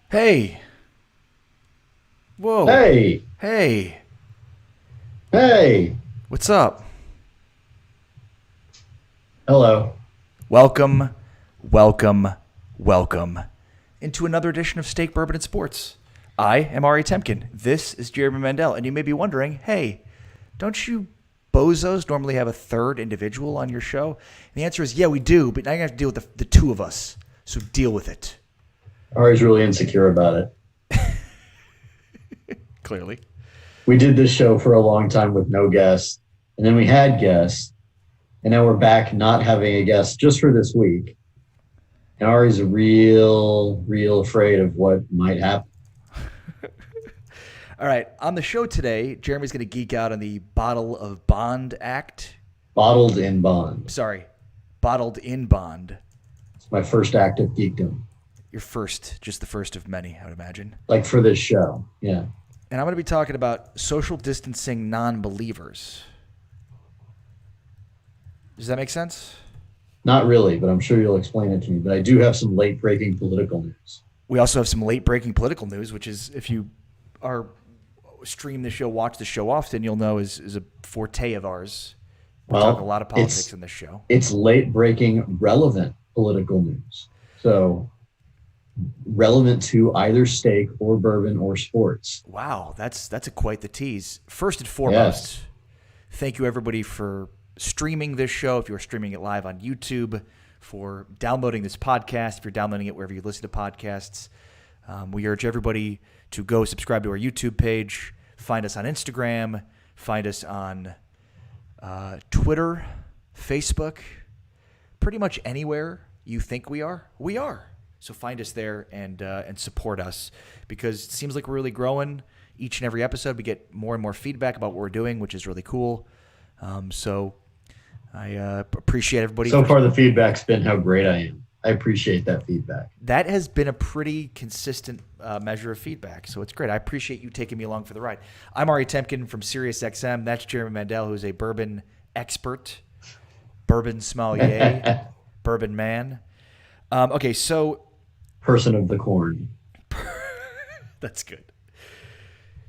Hey. Whoa. Hey, Hey. hey, What's up? hello. Welcome, welcome, welcome into another edition of Steak, Bourbon and Sports. I am Temkin. This is Jeremy Mandel. And you may be wondering, hey, don't you bozos normally have a third individual on your show? And the answer is, yeah, we do, but now you have to deal with the two of us. So deal with it. Ari's really insecure about it. Clearly. We did this show for a long time with no guests, and then we had guests, and now we're back not having a guest just for this week. And Ari's real afraid of what might happen. All right. On the show today, Jeremy's going to geek out on the Bottle of Bond Act. Bottled in bond. Sorry, Bottled in Bond. It's my first act of geekdom. Your first, just the first of many, I would imagine. Like for this show, yeah. And I'm going to be talking about social distancing non-believers. Does that make sense? Not really, but I'm sure you'll explain it to me. But I do have some late-breaking political news. We also have some late-breaking political news, which is, if you are stream the show, watch the show often, you'll know is a forte of ours. We talk a lot of politics in this show. It's late-breaking, relevant political news. So relevant to either steak or bourbon or sports. Wow, that's quite the tease. First and foremost, Thank you everybody for streaming this show. If you're streaming it live on YouTube, for downloading this podcast, if you're downloading it wherever you listen to podcasts, we urge everybody to go subscribe to our YouTube page, find us on Instagram, find us on Twitter, Facebook, pretty much anywhere you think we are. So find us there and support us, because it seems like we're really growing. Each and every episode, we get more and more feedback about what we're doing, which is really cool. So I appreciate everybody. So far, the feedback's been how great I am. I appreciate that feedback. That has been a pretty consistent measure of feedback, so it's great. I appreciate you taking me along for the ride. I'm Temkin from SiriusXM. That's Jeremy Mandel, who's a bourbon expert, bourbon sommelier, bourbon man. Okay, so person of the corn. That's good.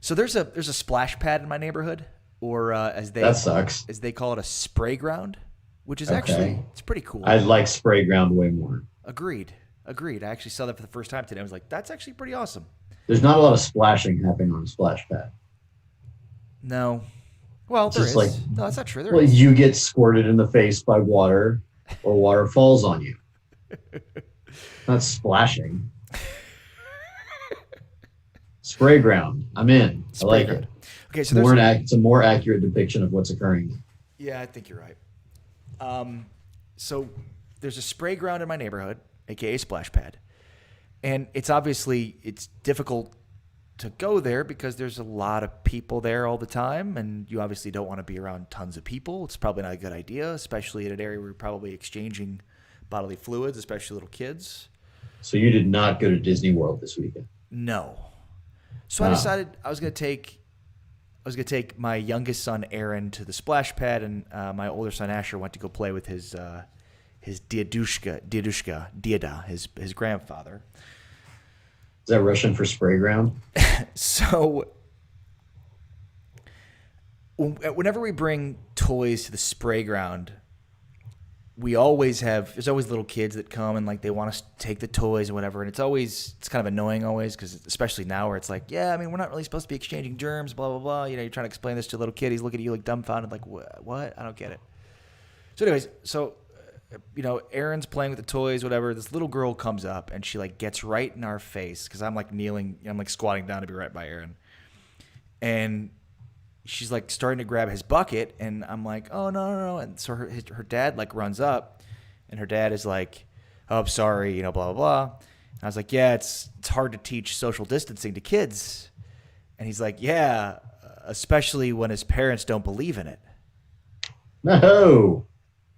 So there's a splash pad in my neighborhood, or that sucks. as they call it, a spray ground, which is actually it's pretty cool. I like spray ground way more. Agreed. I actually saw that for the first time today. I was like, that's actually pretty awesome. There's not a lot of splashing happening on a splash pad. No. Well, there is. No, that's not true. There is. You get squirted in the face by water, or water falls on you. Not splashing. Spray ground. I'm in. I like it. Okay, so it's a more accurate depiction of what's occurring. Yeah, I think you're right. So there's a spray ground in my neighborhood, aka splash pad, and it's difficult to go there because there's a lot of people there all the time, and you obviously don't want to be around tons of people. It's probably not a good idea, especially in an area where you're probably exchanging bodily fluids, especially little kids. So you did not go to Disney World this weekend? No. So I decided I was going to take my youngest son Aaron to the splash pad, and my older son Asher went to go play with his Diada, his grandfather. Is that Russian for spray ground? So whenever we bring toys to the spray ground, there's always little kids that come and like they want to take the toys and whatever, and it's kind of annoying always, because especially now where it's like, yeah, I mean, we're not really supposed to be exchanging germs, blah blah blah. You know, you're trying to explain this to a little kid, he's looking at you like dumbfounded, like what? I don't get it. So anyways, Aaron's playing with the toys, whatever. This little girl comes up and she like gets right in our face, because I'm like kneeling, I'm like squatting down to be right by Aaron, and she's like starting to grab his bucket, and I'm like, oh no. And so her dad like runs up, and her dad is like, oh, I'm sorry, blah blah blah. And I was like, yeah, it's hard to teach social distancing to kids. And he's like, yeah, especially when his parents don't believe in it. No.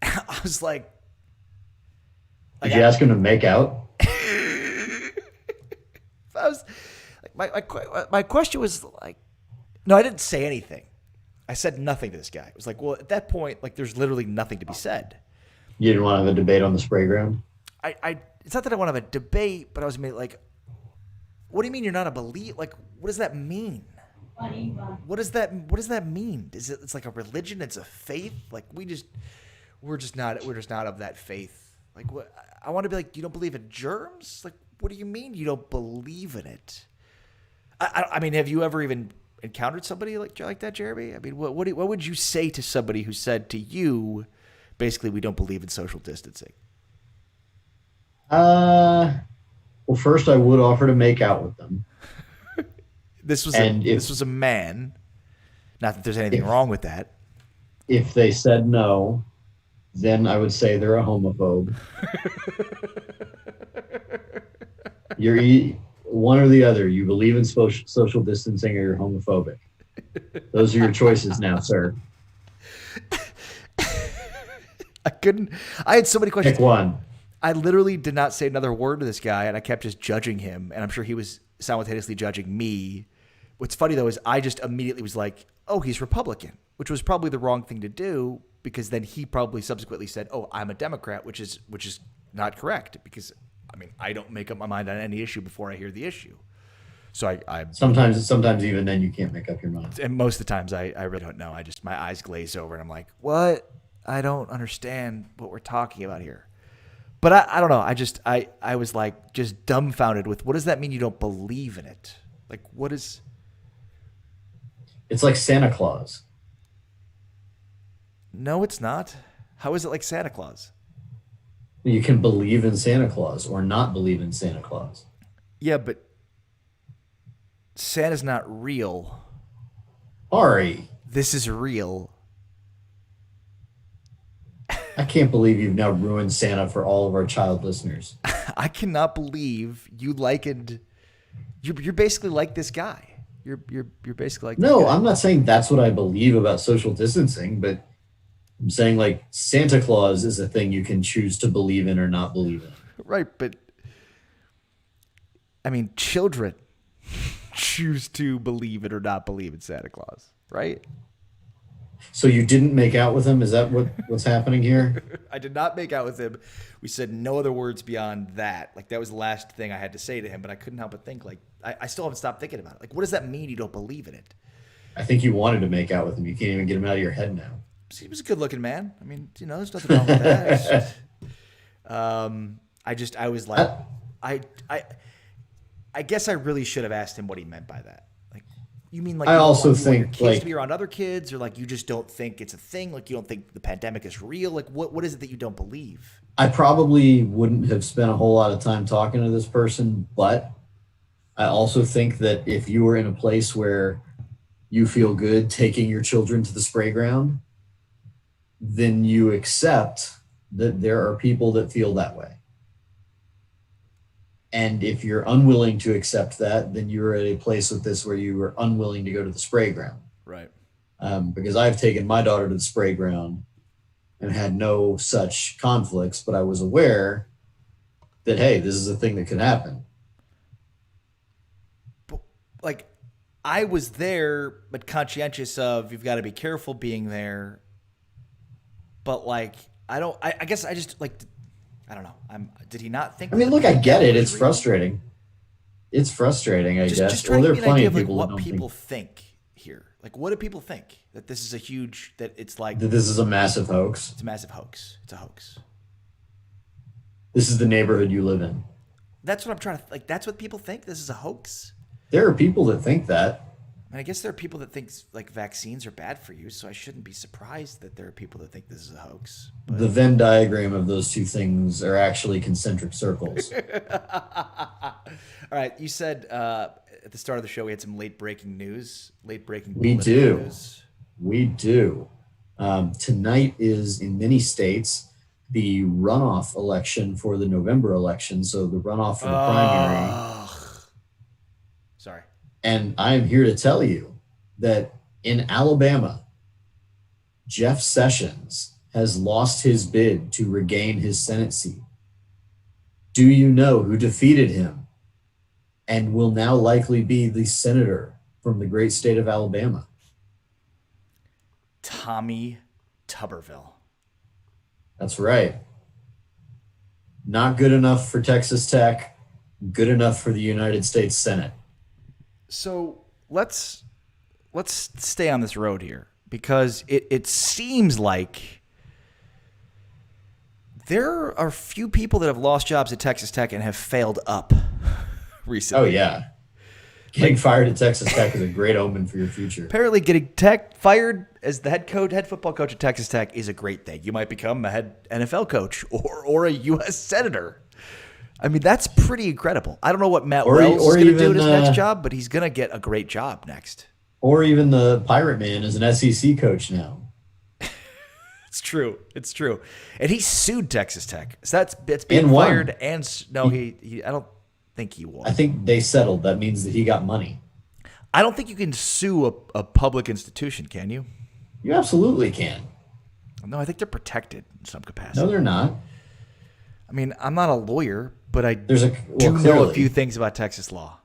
I was like, did you ask him to make out? I was like, my question was like, no, I didn't say anything. I said nothing to this guy. It was like, well, at that point, like, there's literally nothing to be said. You didn't want to have a debate on the spray ground? It's not that I want to have a debate, but I was like, What do you mean you're not a believer? Like, what does that mean? What does that mean? It's like a religion? It's a faith? Like we're just not of that faith. Like what? I want to be like, you don't believe in germs? Like, what do you mean you don't believe in it? I mean, have you ever even encountered somebody like that, Jeremy? I mean, what would you say to somebody who said to you, basically, we don't believe in social distancing? Well, first I would offer to make out with them. This was a man. Not that there's anything wrong with that. If they said no, then I would say they're a homophobe. You're one or the other. You believe in social distancing or you're homophobic. Those are your choices now, sir. I had so many questions. Pick one. I literally did not say another word to this guy, and I kept just judging him, and I'm sure he was simultaneously judging me. What's funny, though, is I just immediately was like, oh, he's Republican, which was probably the wrong thing to do, because then he probably subsequently said, oh, I'm a Democrat, which is not correct, because, I mean, I don't make up my mind on any issue before I hear the issue. So I sometimes even then you can't make up your mind. And most of the times I really don't know. My eyes glaze over, and I'm like, what? I don't understand what we're talking about here. But I don't know. I was like just dumbfounded with, what does that mean you don't believe in it? Like, what is... It's like Santa Claus. No, it's not. How is it like Santa Claus? You can believe in Santa Claus or not believe in Santa Claus. Yeah, but Santa's not real. Ari. This is real. I can't believe you've now ruined Santa for all of our child listeners. I cannot believe you likened... You're basically like this guy. You're basically like... No, I'm not saying that's what I believe about social distancing, but I'm saying like Santa Claus is a thing you can choose to believe in or not believe in. Right, but I mean, children choose to believe it or not believe in Santa Claus, right? So you didn't make out with him? Is that what's happening here? I did not make out with him. We said no other words beyond that. Like, that was the last thing I had to say to him, but I couldn't help but think, like, I still haven't stopped thinking about it. Like, what does that mean you don't believe in it? I think you wanted to make out with him. You can't even get him out of your head now. He was a good-looking man. I mean, there's nothing wrong with that. I was like, I guess I really should have asked him what he meant by that. Like, you mean like I also think your think kids to be around other kids, or like you just don't think it's a thing? Like, you don't think the pandemic is real? Like, what is it that you don't believe? I probably wouldn't have spent a whole lot of time talking to this person, but I also think that if you were in a place where you feel good taking your children to the spray ground, then you accept that there are people that feel that way. And if you're unwilling to accept that, then you're at a place with this where you are unwilling to go to the spray ground. Right. Because I've taken my daughter to the spray ground and had no such conflicts, but I was aware that, hey, this is a thing that could happen. But, like, I was there, but conscientious of, you've got to be careful being there. But, like, I guess I just, like, I don't know. Did he not think? I mean, look, I get it. It's frustrating. It's frustrating, I guess. Just trying to get an idea of, like, what people think here. Like, what do people think? That this is a huge, that it's like... That this is a massive hoax? It's a massive hoax. It's a hoax. This is the neighborhood you live in. That's what I'm trying to... Like, that's what people think? This is a hoax? There are people that think that. And I guess there are people that think, like, vaccines are bad for you, so I shouldn't be surprised that there are people that think this is a hoax. But... The Venn diagram of those two things are actually concentric circles. All right, you said at the start of the show we had some late-breaking news. Late-breaking We do. News. We do. Tonight is, in many states, the runoff election for the November election, so the runoff for the primary. Sorry. And I am here to tell you that in Alabama, Jeff Sessions has lost his bid to regain his Senate seat. Do you know who defeated him and will now likely be the senator from the great state of Alabama? Tommy Tuberville. That's right. Not good enough for Texas Tech. good enough for the United States Senate. So let's stay on this road here, because it seems like there are few people that have lost jobs at Texas Tech and have failed up recently. Oh, yeah. Getting fired at Texas Tech is a great omen for your future. Apparently, getting Tech fired as the head football coach at Texas Tech is a great thing. You might become a head NFL coach or a U.S. senator. I mean, that's pretty incredible. I don't know what Matt Wells is going to do in his next job, but he's going to get a great job next. Or even the Pirate Man is an SEC coach now. It's true. It's true. And he sued Texas Tech. So it's being fired. And no, he I don't think he won. I think they settled. That means that he got money. I don't think you can sue a public institution, can you? You absolutely can. No, I think they're protected in some capacity. No, they're not. I mean, I'm not a lawyer, but I do know a few things about Texas law.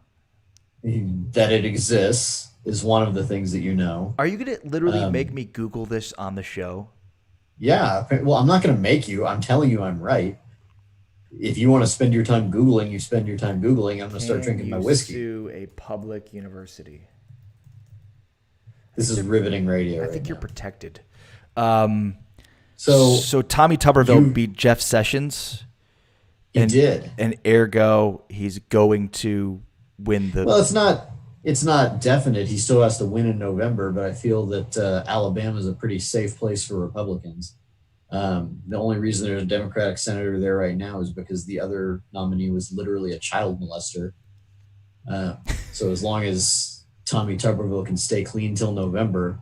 That it exists is one of the things that you know. Are you going to literally make me Google this on the show? Yeah. Well, I'm not going to make you. I'm telling you I'm right. If you want to spend your time Googling, you spend your time Googling. I'm going to start drinking my whiskey. Sue a public university. This is riveting radio. I think you're protected. So Tommy Tuberville beat Jeff Sessions. He did. And ergo, he's going to win the... Well, it's not definite. He still has to win in November, but I feel that Alabama is a pretty safe place for Republicans. The only reason there's a Democratic senator there right now is because the other nominee was literally a child molester. So as long as Tommy Tuberville can stay clean till November,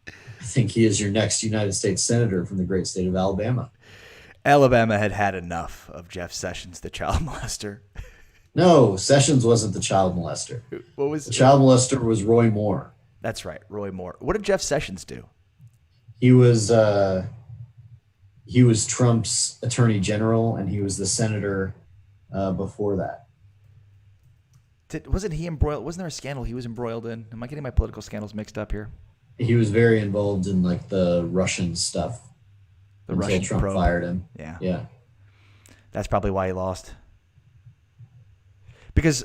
I think he is your next United States senator from the great state of Alabama. Alabama had enough of Jeff Sessions, the child molester. No, Sessions wasn't the child molester. What was the child molester? Was Roy Moore. That's right, Roy Moore. What did Jeff Sessions do? He was Trump's attorney general, and he was the senator before that. Wasn't he embroiled? Wasn't there a scandal he was embroiled in? Am I getting my political scandals mixed up here? He was very involved in like the Russian stuff. Until Russian Trump probe. Fired him. Yeah. That's probably why he lost. Because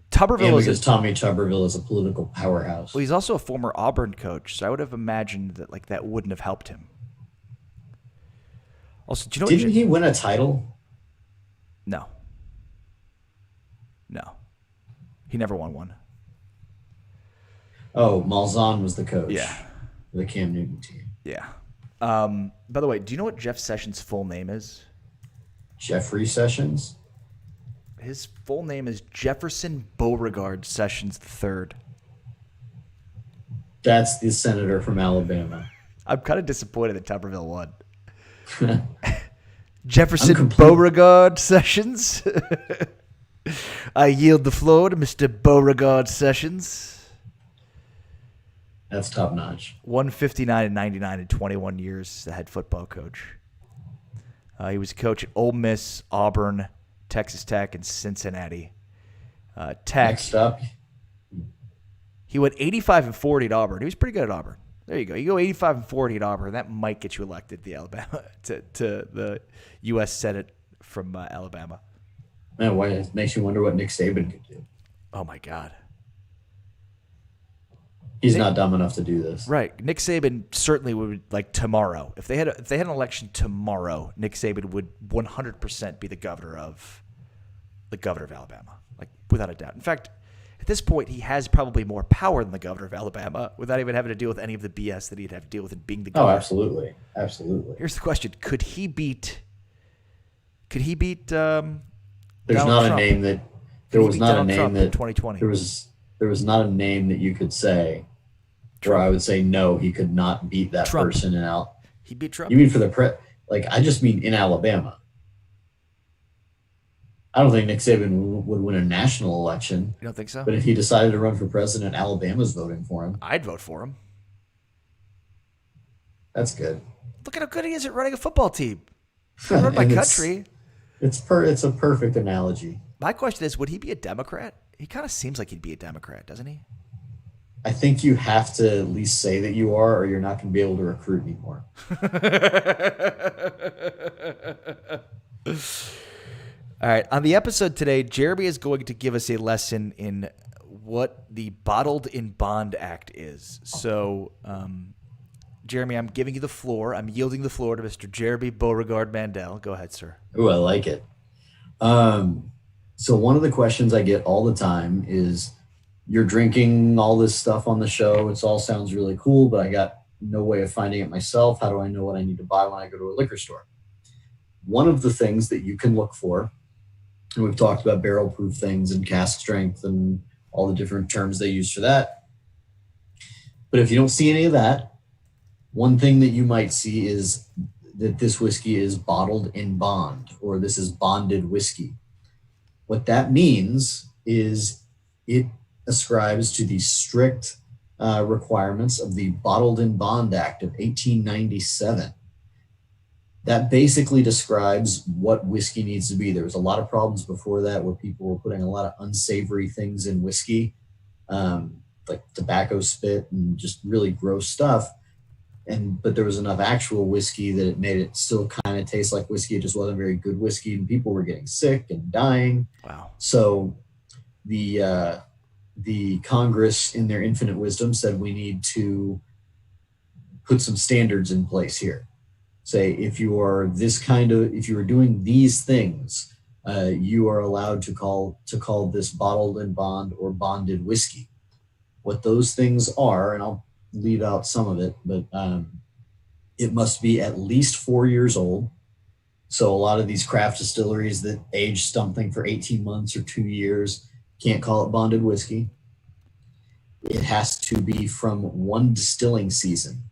Tuberville because Tommy Tuberville is a political powerhouse. Well, he's also a former Auburn coach, so I would have imagined that that wouldn't have helped him. Also, do you know? Didn't he win a title? No. He never won one. Oh, Malzahn was the coach. Yeah. For the Cam Newton team. Yeah. By the way, do you know what Jeff Sessions' full name is? Jeffrey Sessions? His full name is Jefferson Beauregard Sessions III. That's the senator from Alabama. I'm kind of disappointed that Tuberville won. Jefferson Beauregard Sessions. I yield the floor to Mr. Beauregard Sessions. That's top notch. 159 and 99 in 21 years as the head football coach. He was a coach at Ole Miss, Auburn, Texas Tech, and Cincinnati. Tech. Next up. He went 85 and 40 at Auburn. He was pretty good at Auburn. There you go. You go 85 and 40 at Auburn. That might get you elected to the U.S. Senate from Alabama. Man, it makes you wonder what Nick Saban could do. Oh my God. He's not dumb enough to do this. Right. Nick Saban certainly would, like tomorrow. If they had an election tomorrow, Nick Saban would 100% be the governor of Alabama, like without a doubt. In fact, at this point, he has probably more power than the governor of Alabama without even having to deal with any of the BS that he'd have to deal with in being the governor. Oh, absolutely. Absolutely. Here's the question. Could he beat There's Donald not Trump? A name that there was not a name Trump that in 2020. There was not a name that you could say where I would say no, he could not beat that Trump. person in Al. He beat Trump. You mean for the I just mean in Alabama. I don't think Nick Saban would win a national election. You don't think so? But if he decided to run for president, Alabama's voting for him. I'd vote for him. That's good. Look at how good he is at running a football team. Run my country. It's a perfect analogy. My question is, would he be a Democrat? He kind of seems like he'd be a Democrat, doesn't he? I think you have to at least say that you are, or you're not going to be able to recruit anymore. All right. On the episode today, Jeremy is going to give us a lesson in what the Bottled in Bond Act is. So, Jeremy, I'm giving you the floor. I'm yielding the floor to Mr. Jeremy Beauregard Mandel. Go ahead, sir. Ooh, I like it. So one of the questions I get all the time is, you're drinking all this stuff on the show. It all sounds really cool, but I got no way of finding it myself. How do I know what I need to buy when I go to a liquor store? One of the things that you can look for, and we've talked about barrel proof things and cask strength and all the different terms they use for that. But if you don't see any of that, one thing that you might see is that this whiskey is bottled in bond, or this is bonded whiskey. What that means is it ascribes to the strict requirements of the Bottled in Bond Act of 1897. That basically describes what whiskey needs to be. There was a lot of problems before that where people were putting a lot of unsavory things in whiskey, like tobacco spit and just really gross stuff. But there was enough actual whiskey that it made it still kind of taste like whiskey. It just wasn't very good whiskey, and people were getting sick and dying. Wow. So the Congress, in their infinite wisdom, said we need to put some standards in place here. Say, if you are doing these things, you are allowed to call this bottled in bond or bonded whiskey. What those things are, and I'll leave out some of it, but it must be at least 4 years old. So a lot of these craft distilleries that age something for 18 months or 2 years can't call it bonded whiskey. It has to be from one distilling season.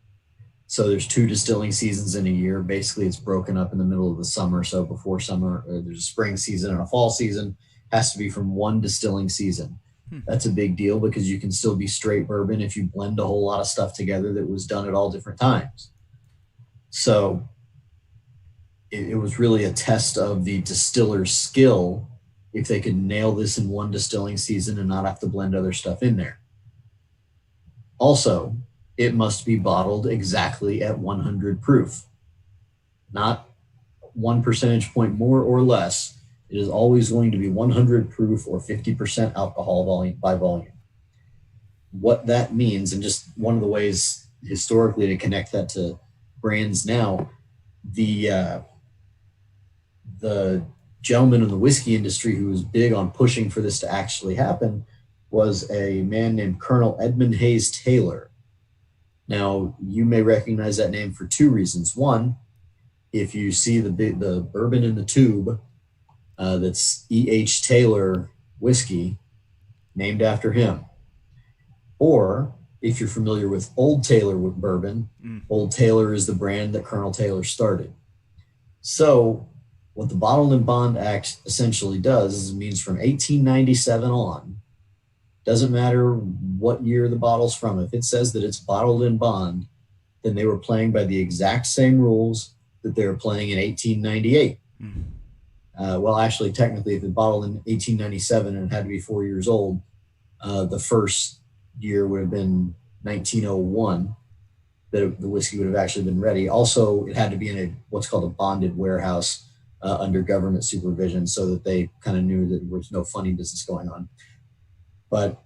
So there's 2 distilling seasons in a year. Basically, it's broken up in the middle of the summer. So before summer, there's a spring season and a fall season. Has to be from one distilling season. That's a big deal because you can still be straight bourbon if you blend a whole lot of stuff together that was done at all different times. So it was really a test of the distiller's skill if they could nail this in one distilling season and not have to blend other stuff in there. Also, it must be bottled exactly at 100 proof, not 1 percentage point more or less. It is always going to be 100 proof or 50% alcohol volume. What that means, and just one of the ways historically to connect that to brands now, the gentleman in the whiskey industry who was big on pushing for this to actually happen was a man named Colonel Edmund Hayes Taylor. Now, you may recognize that name for 2 reasons. One, if you see the bourbon in the tube, that's E.H. Taylor whiskey, named after him. Or if you're familiar with Old Taylor bourbon, Old Taylor is the brand that Colonel Taylor started. So what the Bottled in Bond Act essentially does is it means from 1897 on, doesn't matter what year the bottle's from. If it says that it's bottled in bond, then they were playing by the exact same rules that they were playing in 1898. Well, actually, technically, if it bottled in 1897 and it had to be 4 years old, the first year would have been 1901 that the whiskey would have actually been ready. Also, it had to be in what's called a bonded warehouse under government supervision so that they kind of knew that there was no funny business going on. But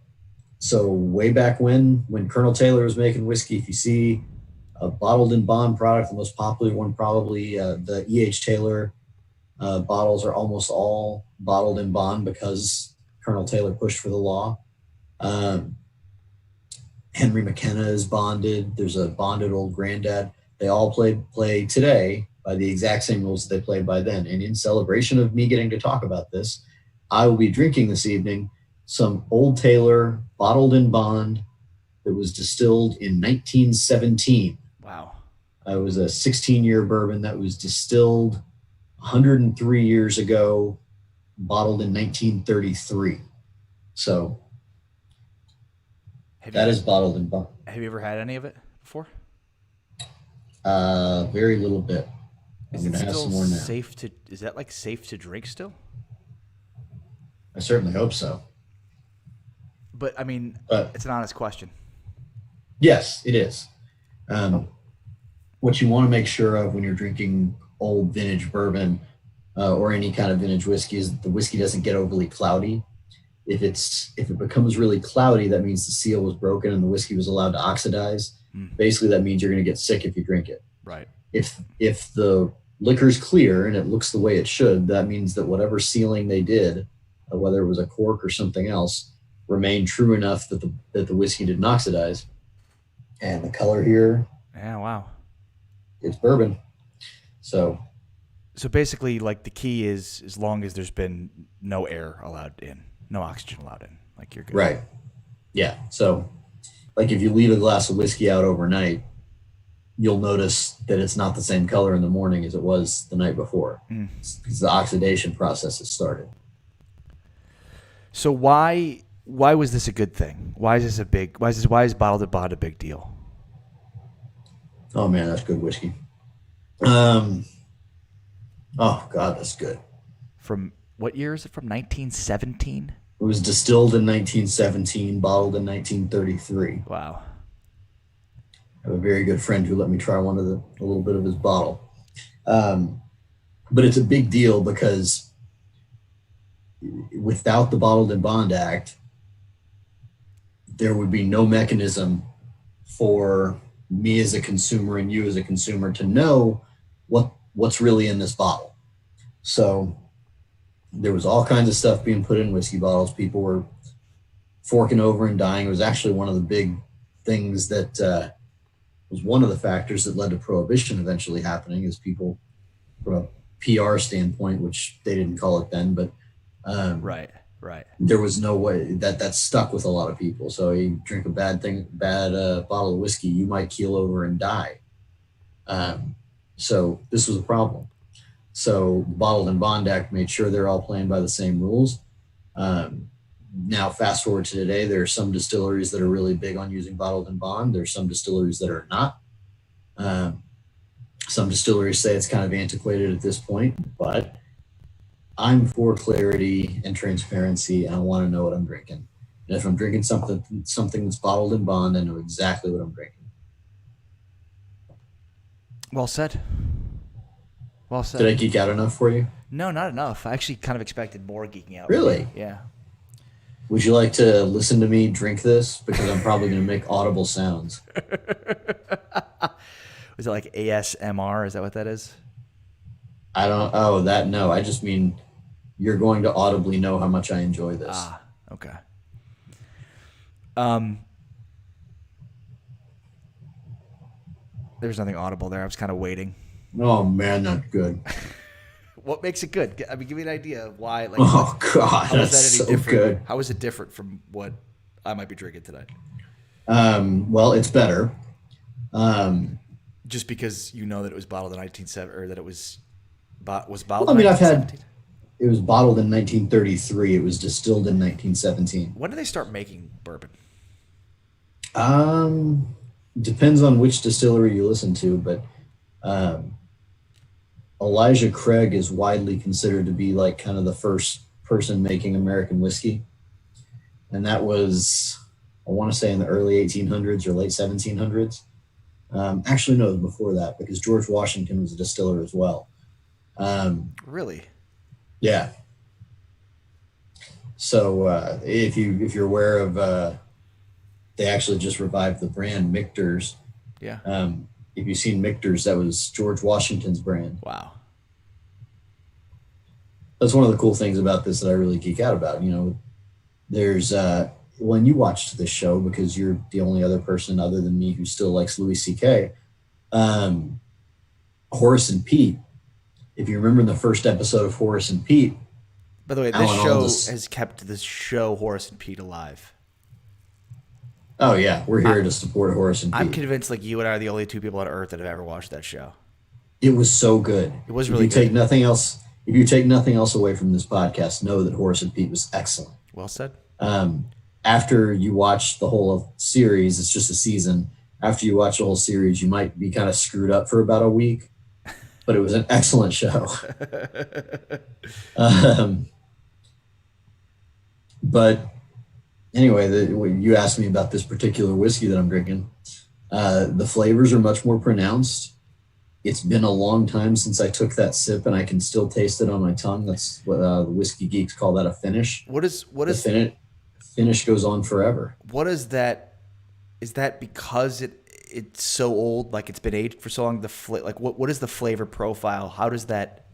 so way back when Colonel Taylor was making whiskey, if you see a bottled in bond product, the most popular one probably the E.H. Taylor bottles are almost all bottled in bond because Colonel Taylor pushed for the law. Henry McKenna is bonded. There's a bonded Old Granddad. They all play today by the exact same rules that they played by then. And in celebration of me getting to talk about this, I will be drinking this evening some Old Taylor bottled in bond that was distilled in 1917. Wow. It was a 16-year bourbon that was distilled 103 years ago, bottled in 1933. So that is bottled in bond. Have you ever had any of it before? Very little bit. Is it still safe to? Is that like safe to drink still? I certainly hope so. But I mean, it's an honest question. Yes, it is. What you want to make sure of when you're drinking old vintage bourbon or any kind of vintage whiskey is that the whiskey doesn't get overly cloudy. If it becomes really cloudy, that means the seal was broken and the whiskey was allowed to oxidize. Basically, that means you're going to get sick if you drink it. Right. If the liquor's clear and it looks the way it should, that means that whatever sealing they did, whether it was a cork or something else, remained true enough that the whiskey didn't oxidize. And the color here, yeah, wow, it's bourbon. So basically, like, the key is as long as there's been no air allowed in, no oxygen allowed in, like, you're good. Right. Yeah. So, like, if you leave a glass of whiskey out overnight, you'll notice that it's not the same color in the morning as it was the night before, because the oxidation process has started. So why was this a good thing? Why is bottled and bond a big deal? Oh man, that's good whiskey. Oh God, that's good. From what year is it from? 1917? It was distilled in 1917, bottled in 1933. Wow. I have a very good friend who let me try a little bit of his bottle. But it's a big deal because without the Bottled and Bond Act, there would be no mechanism for me as a consumer and you as a consumer to know what's really in this bottle. So there was all kinds of stuff being put in whiskey bottles. People were forking over and dying. It was actually one of the big things that was one of the factors that led to Prohibition eventually happening, is people, from a PR standpoint, which they didn't call it then, but right. there was no way that stuck with a lot of people. So you drink a bad bottle of whiskey, you might keel over and die. So this was a problem. So the Bottled and Bond Act made sure they're all playing by the same rules. Now, fast forward to today, there are some distilleries that are really big on using bottled and bond. There's some distilleries that are not. Some distilleries say it's kind of antiquated at this point, but I'm for clarity and transparency, and I want to know what I'm drinking. And if I'm drinking something that's bottled and bond, I know exactly what I'm drinking. Well said. Did I geek out enough for you? No, not enough. I actually kind of expected more geeking out. Really? Yeah. Would you like to listen to me drink this? Because I'm probably going to make audible sounds. Was it like ASMR? Is that what that is? No. I just mean you're going to audibly know how much I enjoy this. Ah, okay. There's nothing audible there. I was kind of waiting. Oh man, that's good. What makes it good? I mean, give me an idea of why. Like, oh God, that's so good. How is it different from what I might be drinking tonight? Well, it's better. Just because you know that it was bottled in 1970, or that it was bottled. Well, I mean, it was bottled in 1933. It was distilled in 1917. When did they start making bourbon? Depends on which distillery you listen to, but Elijah Craig is widely considered to be like kind of the first person making American whiskey. And that was, I want to say, in the early 1800s or late 1700s. Actually, no, it was before that, because George Washington was a distiller as well. Really? Yeah. So if you're aware of, they actually just revived the brand Michter's. Yeah. If you've seen Michter's, that was George Washington's brand. Wow. That's one of the cool things about this that I really geek out about. You know, there's when you watched this show, because you're the only other person other than me who still likes Louis C.K. Horace and Pete. If you remember the first episode of Horace and Pete. By the way, this show has kept this show Horace and Pete alive. Oh yeah, we're here to support Horace and Pete. I'm convinced like you and I are the only two people on earth that have ever watched that show. It was so good. It was really good. If you take nothing else away from this podcast, know that Horace and Pete was excellent. Well said. After you watch the whole series, it's just a season. After you watch the whole series, you might be kind of screwed up for about a week, but it was an excellent show. But anyway, you asked me about this particular whiskey that I'm drinking. The flavors are much more pronounced. It's been a long time since I took that sip, and I can still taste it on my tongue. That's what the whiskey geeks call that a finish. The finish goes on forever. what is that? Is that because it's so old, like it's been aged for so long? Like what is the flavor profile? How does that?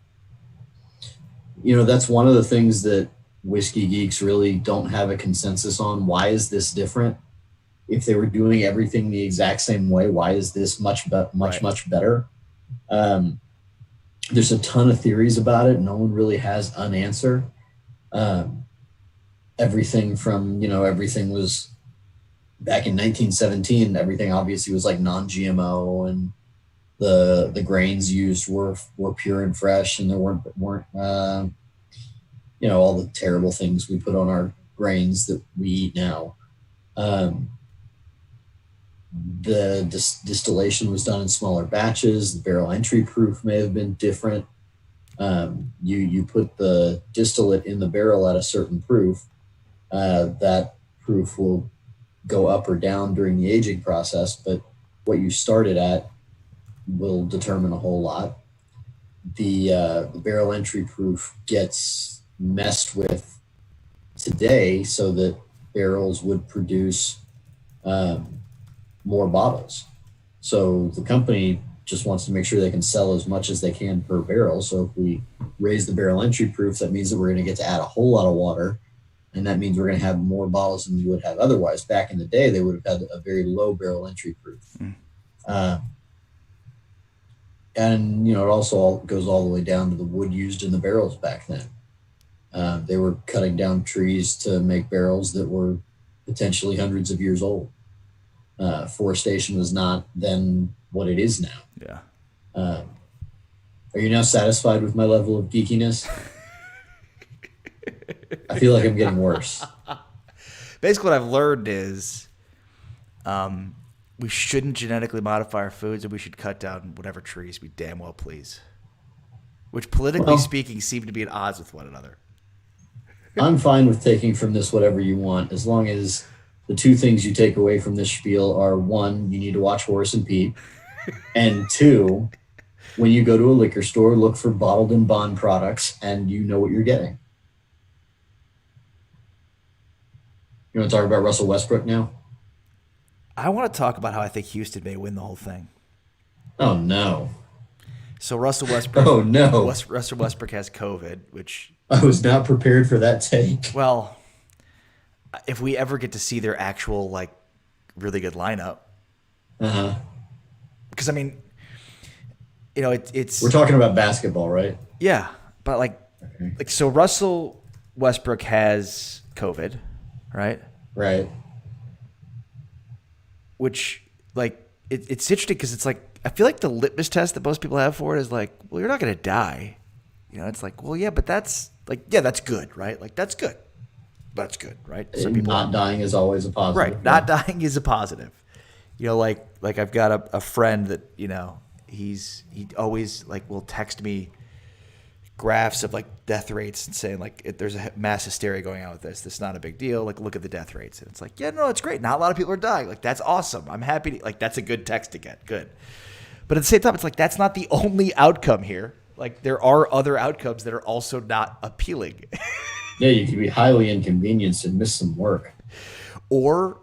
That's one of the things that whiskey geeks really don't have a consensus on. Why is this different? If they were doing everything the exact same way, why is this much better? There's a ton of theories about it. No one really has an answer. Everything was back in 1917. Everything obviously was like non-GMO, and the grains used were pure and fresh, and there weren't all the terrible things we put on our grains that we eat now. The distillation was done in smaller batches. The barrel entry proof may have been different. You put the distillate in the barrel at a certain proof. That proof will go up or down during the aging process, but what you started at will determine a whole lot. The barrel entry proof gets messed with today so that barrels would produce more bottles. So the company just wants to make sure they can sell as much as they can per barrel. So if we raise the barrel entry proof, that means that we're going to get to add a whole lot of water. And that means we're going to have more bottles than we would have otherwise. Back in the day, they would have had a very low barrel entry proof. And, it also goes all the way down to the wood used in the barrels back then. They were cutting down trees to make barrels that were potentially hundreds of years old. Forestation was not then what it is now. Yeah. Are you now satisfied with my level of geekiness? I feel like I'm getting worse. Basically, what I've learned is we shouldn't genetically modify our foods, and we should cut down whatever trees we damn well please. Which, politically speaking, seem to be at odds with one another. I'm fine with taking from this whatever you want, as long as the two things you take away from this spiel are, one, you need to watch Horace and Pete, and two, when you go to a liquor store, look for bottled and bond products, and you know what you're getting. You want to talk about Russell Westbrook now? I want to talk about how I think Houston may win the whole thing. Oh, no. So Russell Westbrook. Oh, no. Russell Westbrook has COVID, which I was not prepared for that take. Well, if we ever get to see their actual, like, really good lineup. Because, I mean, it's... We're talking about basketball, right? Yeah. But, so Russell Westbrook has COVID, right? Right. Which, it's interesting because it's like, I feel like the litmus test that most people have for it is like, well, you're not going to die. It's like, well, yeah, but that's, that's good, right? Like, that's good. That's good, right? Some people not dying is always a positive. Right. Not dying is a positive. Like I've got a friend that, he always will text me graphs of death rates and saying there's a mass hysteria going on with this. This is not a big deal. Look at the death rates. And it's like, yeah, no, it's great. Not a lot of people are dying. That's awesome. I'm happy. That's a good text to get. Good. But at the same time, it's that's not the only outcome here. There are other outcomes that are also not appealing. Yeah, you could be highly inconvenienced and miss some work. Or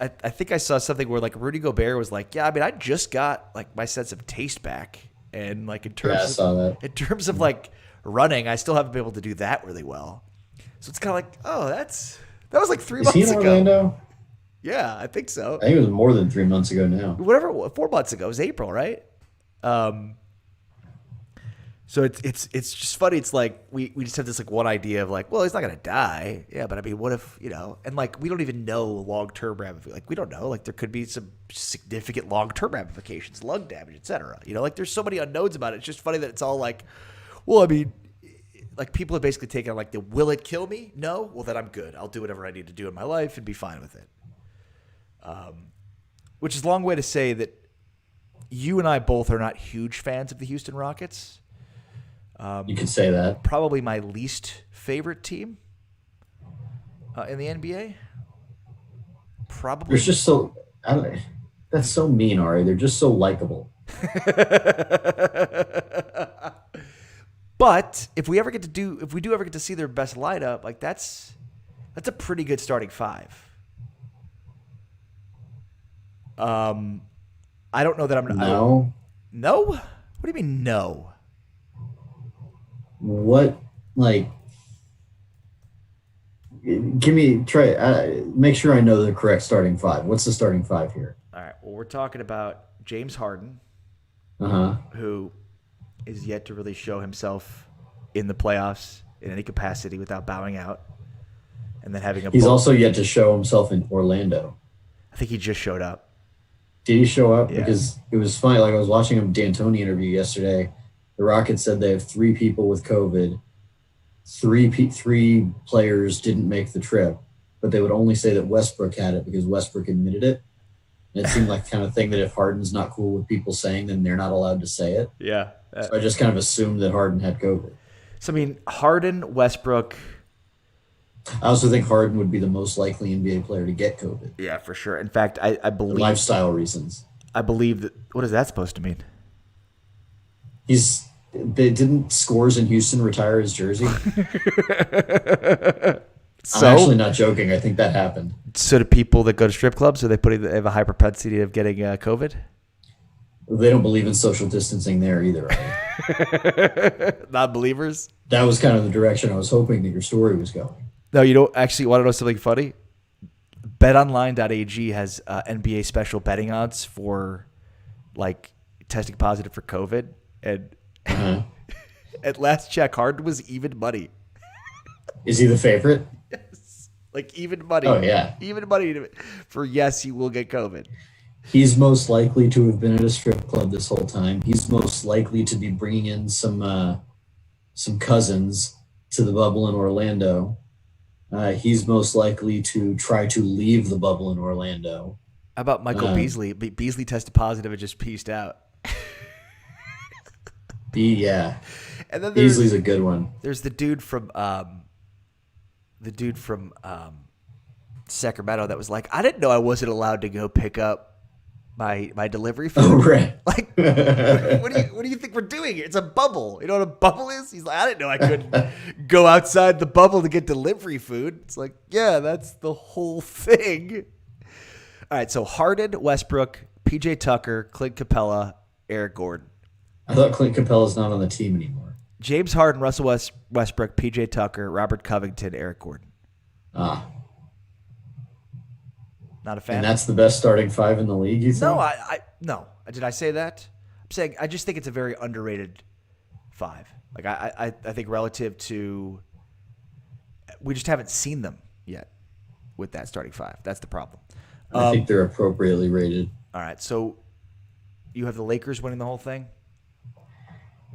I think I saw something where Rudy Gobert was yeah, I mean, I just got my sense of taste back, and in terms of running, I still haven't been able to do that really well. So it's kind of that was 3 months ago. Is he in Orlando? Yeah, I think so. I think it was more than 3 months ago now. Whatever, 4 months ago. It was April, right? So it's just funny. It's we just have this one idea of well, he's not gonna die. Yeah, but I mean, what if and we don't even know long-term ramifications. We don't know. There could be some significant long-term ramifications, lung damage, etc. There's so many unknowns about it. It's just funny that it's all well, I mean, people have basically taken the will it kill me? No. Well, then I'm good. I'll do whatever I need to do in my life and be fine with it. Which is a long way to say that you and I both are not huge fans of the Houston Rockets. You can say that. Probably my least favorite team in the NBA. Probably. There's just that's so mean, Ari. They're just so likable. But if we do ever get to see their best lineup, like that's a pretty good starting five. I don't know that I'm No. No? What do you mean no? What, like, give me, make sure I know the correct starting five. What's the starting five here? All right. Well, we're talking about James Harden, who is yet to really show himself in the playoffs in any capacity without bowing out. And then having He's also yet to show himself in Orlando. I think he just showed up. Did he show up? Yeah. Because it was funny. Like, I was watching a D'Antoni interview yesterday. The Rockets said they have 3 people with COVID. Three players didn't make the trip, but they would only say that Westbrook had it because Westbrook admitted it. And it seemed like the kind of thing that if Harden's not cool with people saying, then they're not allowed to say it. Yeah. So I just kind of assumed that Harden had COVID. So, I mean, Harden, Westbrook. I also think Harden would be the most likely NBA player to get COVID. Yeah, for sure. In fact, I believe for lifestyle reasons. I believe that. What is that supposed to mean? Didn't Scores in Houston retire his jersey? So, I'm actually not joking. I think that happened. So do people that go to strip clubs, they have a high propensity of getting COVID? They don't believe in social distancing there either. Right? Non-believers? That was kind of the direction I was hoping that your story was going. No, you don't actually want to know something funny? BetOnline.ag has NBA special betting odds for like testing positive for COVID, and at last check, Harden was even money. Is he the favorite? Yes, like even money. Oh yeah, even money for yes, he will get COVID. He's most likely to have been at a strip club this whole time. He's most likely to be bringing in some cousins to the bubble in Orlando. He's most likely to try to leave the bubble in Orlando. How about Michael Beasley? Beasley tested positive and just pieced out. Yeah. And then Beasley's a good one. There's the dude from Sacramento that was like, I didn't know I wasn't allowed to go pick up my delivery food. Oh, right. Like, what do you think we're doing here? It's a bubble. You know what a bubble is? He's like, I didn't know I couldn't go outside the bubble to get delivery food. It's like, yeah, that's the whole thing. All right, so Harden, Westbrook, PJ Tucker, Clint Capella, Eric Gordon. I thought Clint Capella's not on the team anymore. James Harden, Russell Westbrook, PJ Tucker, Robert Covington, Eric Gordon. Not a fan. And that's the best starting five in the league, you think? No, no. Did I say that? I'm saying I just think it's a very underrated five. Like I think relative to, we just haven't seen them yet with that starting five. That's the problem. I think they're appropriately rated. All right, so you have the Lakers winning the whole thing?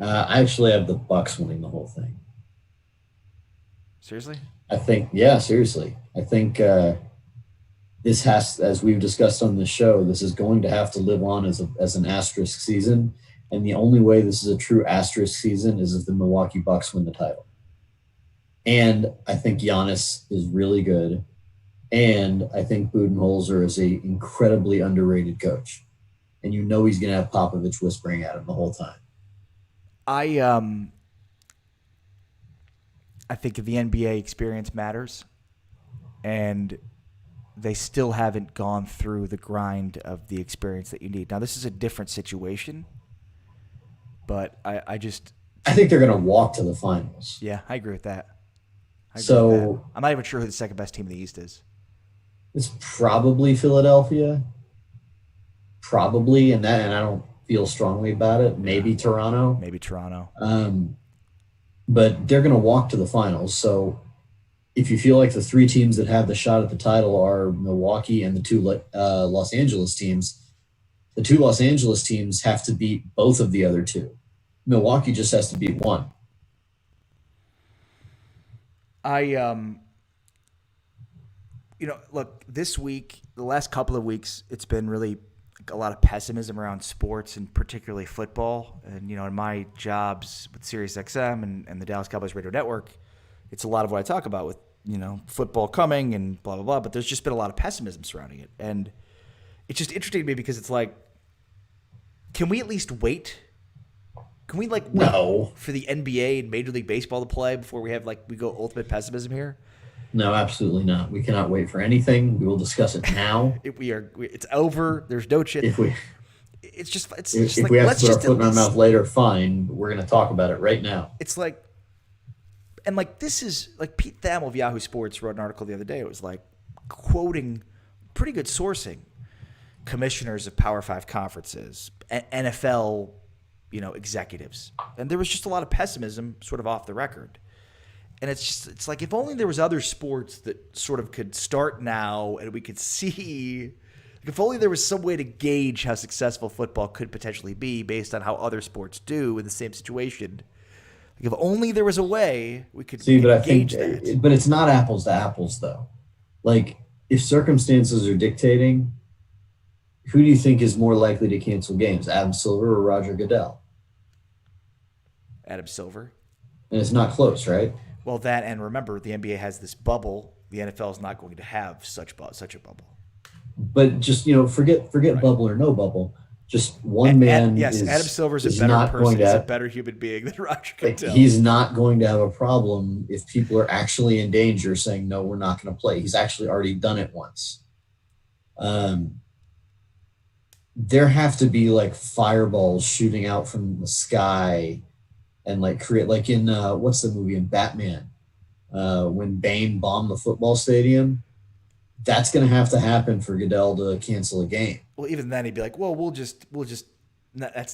I actually have the Bucks winning the whole thing. Seriously? I think, yeah, seriously. I think this has, as we've discussed on the show, this is going to have to live on as an asterisk season. And the only way this is a true asterisk season is if the Milwaukee Bucks win the title. And I think Giannis is really good. And I think Budenholzer is an incredibly underrated coach. And you know he's going to have Popovich whispering at him the whole time. I think the NBA experience matters. And they still haven't gone through the grind of the experience that you need. Now, this is a different situation. But I think they're going to walk to the finals. Yeah, I agree with that. I'm not even sure who the second best team in the East is. It's probably Philadelphia. Probably, and I don't feel strongly about it. Maybe Toronto. But they're going to walk to the finals. So if you feel like the three teams that have the shot at the title are Milwaukee and the two Los Angeles teams, the two Los Angeles teams have to beat both of the other two. Milwaukee just has to beat one. Look, this week, the last couple of weeks, it's been really a lot of pessimism around sports and particularly football. And, in my jobs with SiriusXM and the Dallas Cowboys Radio Network, it's a lot of what I talk about with, football coming and blah, blah, blah. But there's just been a lot of pessimism surrounding it. And it's just interesting to me because it's like, Can we at least wait? Can we wait No. for the NBA and Major League Baseball to play before we go ultimate pessimism here? No, absolutely not. We cannot wait for anything. We will discuss it now. It's over. There's no chance. If we If we have let's to put our just foot in our mouth later, fine. But we're going to talk about it right now. It's this is Pete Thamel of Yahoo Sports wrote an article the other day. It was quoting pretty good sourcing, commissioners of Power 5 conferences, NFL, executives, and there was just a lot of pessimism, sort of off the record. And it's if only there was other sports that sort of could start now and we could see, if only there was some way to gauge how successful football could potentially be based on how other sports do in the same situation. If only there was a way we could see, but I think, that. But it's not apples to apples though. If circumstances are dictating, who do you think is more likely to cancel games, Adam Silver or Roger Goodell? Adam Silver. And it's not close, right? Well, that, and remember, the NBA has this bubble. The NFL is not going to have such a bubble. But just forget right. Bubble or no bubble. Just one man. Yes, Adam Silver's a better person. He's a better human being than Roger Goodell. He's not going to have a problem if people are actually in danger saying, no, we're not going to play. He's actually already done it once. There have to be fireballs shooting out from the sky and create in what's the movie in Batman when Bane bombed the football stadium. That's going to have to happen for Goodell to cancel a game. Well, even then he'd be like, well, we'll just that stadium